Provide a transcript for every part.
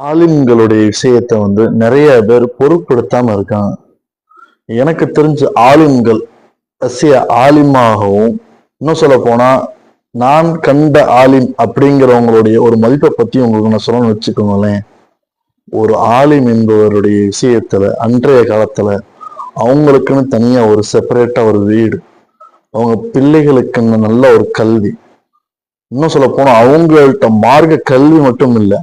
ஆலிம்களுடைய விஷயத்த நிறைய பேர் பொருட்படுத்தாம இருக்காங்க. எனக்கு தெரிஞ்ச ஆலிம்கள் ஆலிமாகவும், இன்னும் சொல்ல போனா நான் கண்ட ஆலிம் அப்படிங்கிறவங்களுடைய ஒரு மதிப்பை பத்தி உங்களுக்கு நான் சொல்லணும்னு வச்சுக்கோங்களேன். ஒரு ஆலிம் என்பவருடைய விஷயத்துல அன்றைய காலத்துல அவங்களுக்குன்னு தனியா ஒரு செப்பரேட்டா ஒரு வீடு, அவங்க பிள்ளைகளுக்குன்னு நல்ல ஒரு கல்வி, இன்னும் சொல்ல போனா அவங்கள்ட்ட மார்க்க கல்வி மட்டும் இல்லை,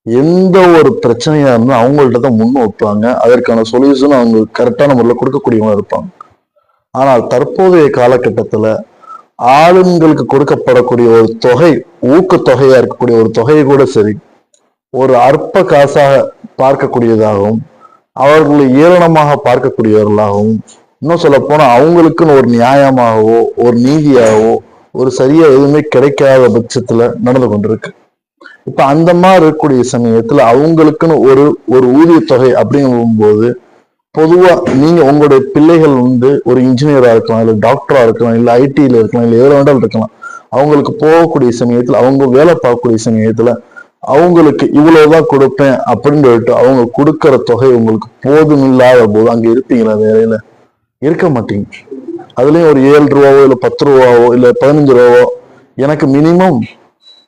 எந்த ஒரு பிரச்சனையா இருந்தாலும் அவங்கள்ட்ட தான் முன் வைப்பாங்க. அதற்கான சொல்யூஷன் அவங்க கரெக்டான முறையில் கொடுக்கக்கூடியவங்க இருப்பாங்க. ஆனால் தற்போதைய காலகட்டத்துல ஆளுங்களுக்கு கொடுக்கப்படக்கூடிய ஒரு தொகை, ஊக்கத்தொகையா இருக்கக்கூடிய ஒரு தொகையை கூட சரி, ஒரு அற்ப காசாக பார்க்கக்கூடியதாகவும், அவர்களை ஏளனமாக பார்க்கக்கூடியவர்களாகவும், இன்னும் சொல்ல போனா அவங்களுக்குன்னு ஒரு நியாயமாகவோ ஒரு நீதியாகவோ ஒரு சரியா எதுவுமே கிடைக்காத பட்சத்துல நடந்து கொண்டிருக்கு. இப்ப அந்த மாதிரி இருக்கக்கூடிய சமயத்துல அவங்களுக்குன்னு ஒரு ஒரு ஊதிய தொகை அப்படிங்கும் போது, பொதுவா நீங்க உங்களுடைய பிள்ளைகள் ஒரு இன்ஜினியரா இருக்கலாம், இல்ல டாக்டரா இருக்கலாம், இல்ல ஐடில இருக்கலாம், இல்ல எதுல வேண்டாலும் இருக்கலாம். அவங்களுக்கு போகக்கூடிய சமயத்துல, அவங்க வேலை பார்க்கக்கூடிய சமயத்துல அவங்களுக்கு இவ்வளவுதான் கொடுப்பேன் அப்படின்னு சொல்லிட்டு அவங்க கொடுக்கிற தொகை உங்களுக்கு போதும் இல்லாத போது அங்க இருப்பீங்களா? வேலையில இருக்க மாட்டீங்க. அதுலயும் ஒரு 7 ரூபாவோ இல்ல 10 ரூபாவோ இல்ல 15 ரூபாவோ, எனக்கு மினிமம்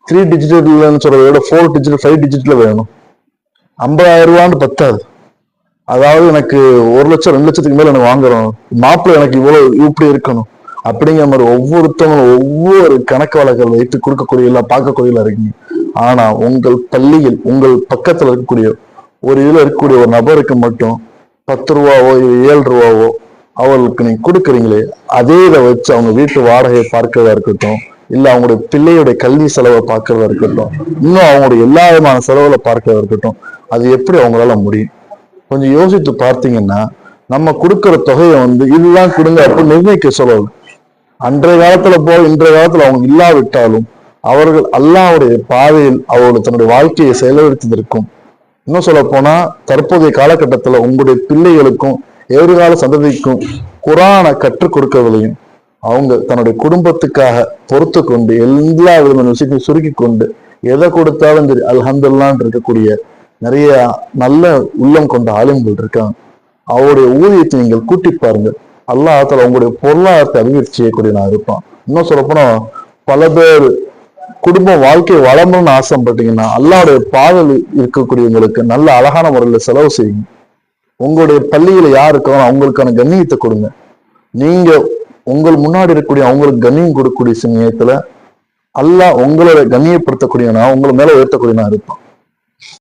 3 டிஜிட்டல்னு சொல்றத விட 4 டிஜிட்டல் 5 டிஜிட்ல வேணும். 50,000 ரூபான்னு பத்தாது. அதாவது எனக்கு 1 லட்சம் 2 லட்சத்துக்கு மேல எனக்கு வாங்குறோம், மாப்பிள்ளை எனக்கு இவ்வளவு இப்படி இருக்கணும் அப்படிங்கிற மாதிரி ஒவ்வொருத்தவங்களும் ஒவ்வொரு கணக்கு வழக்கல் வைத்து கொடுக்கக்கூடிய எல்லாம் பார்க்கக்கூடிய இருக்கீங்க. ஆனா உங்கள் பள்ளியில் உங்கள் பக்கத்துல இருக்கக்கூடிய ஒரு இதுல இருக்கக்கூடிய ஒரு நபருக்கு மட்டும் 10 ரூபாவோ 7 ரூபாவோ அவர்களுக்கு நீங்க கொடுக்குறீங்களே, அதே இதை வச்சு அவங்க வீட்டு வாடகையை பார்க்கிறதா இருக்கட்டும், இல்ல அவங்களுடைய பிள்ளையுடைய கல்வி செலவை பார்க்கறதா இருக்கட்டும், இன்னும் அவங்களுடைய எல்லா விதமான செலவுல பார்க்கறதா இருக்கட்டும், அது எப்படி அவங்களால முடியும்? கொஞ்சம் யோசித்து பார்த்தீங்கன்னா, நம்ம கொடுக்கிற தொகையை இதுதான் கொடுங்க அப்படின்னு நிர்ணயிக்க சொல்லல. அன்றைய காலத்துல போய் இன்றைய காலத்துல அவங்க இல்லாவிட்டாலும் அவர்கள் அல்லாஹ்வுடைய பாதையில் அவர்கள் தன்னுடைய வாழ்க்கையை செயல்படுத்தியிருக்கும். இன்னும் சொல்ல போனா தற்போதைய காலகட்டத்துல உங்களுடைய பிள்ளைகளுக்கும் எதிர்கால சந்ததிக்கும் குரானை கற்றுக் கொடுக்கவில்லையும், அவங்க தன்னுடைய குடும்பத்துக்காக பொறுத்து கொண்டு எல்லா விதமான விஷயத்தையும் சுருக்கி கொண்டு எதை கொடுத்தாலும் சரி அல்ஹம்துலில்லாஹ்னு இருக்கக்கூடிய நிறைய நல்ல உள்ளம் கொண்ட ஆலிம்கள் இருக்காங்க. அவருடைய ஊதியத்தை நீங்கள் கூட்டி பாருங்க. அல்லாஹ் உங்களுடைய பொருளாதாரத்தை அபிவிருத்தி செய்யக்கூடிய நான் இருப்பான். இன்னும் சொல்லப்போனா பல பேர் குடும்பம் வாழ்க்கை வளரணும்னு ஆசைப்பட்டீங்கன்னா அல்லாஹ்வுடைய பாதையில் இருக்கக்கூடியவங்களுக்கு நல்ல அழகான முறையில செலவு செய்யுங்க. உங்களுடைய பள்ளியில யார் இருக்காங்களோ அவங்களுக்கான கண்ணியத்தை கொடுங்க. நீங்க உங்கள் முன்னாடி இருக்கக்கூடிய அவங்களுக்கு கண்ணியம் கொடுக்கக்கூடிய சமயத்துல அல்லாஹ் உங்களை கண்ணியப்படுத்தக்கூடியவனா உங்களை மேல உயர்த்தக்கூடியவனா இருப்பான்.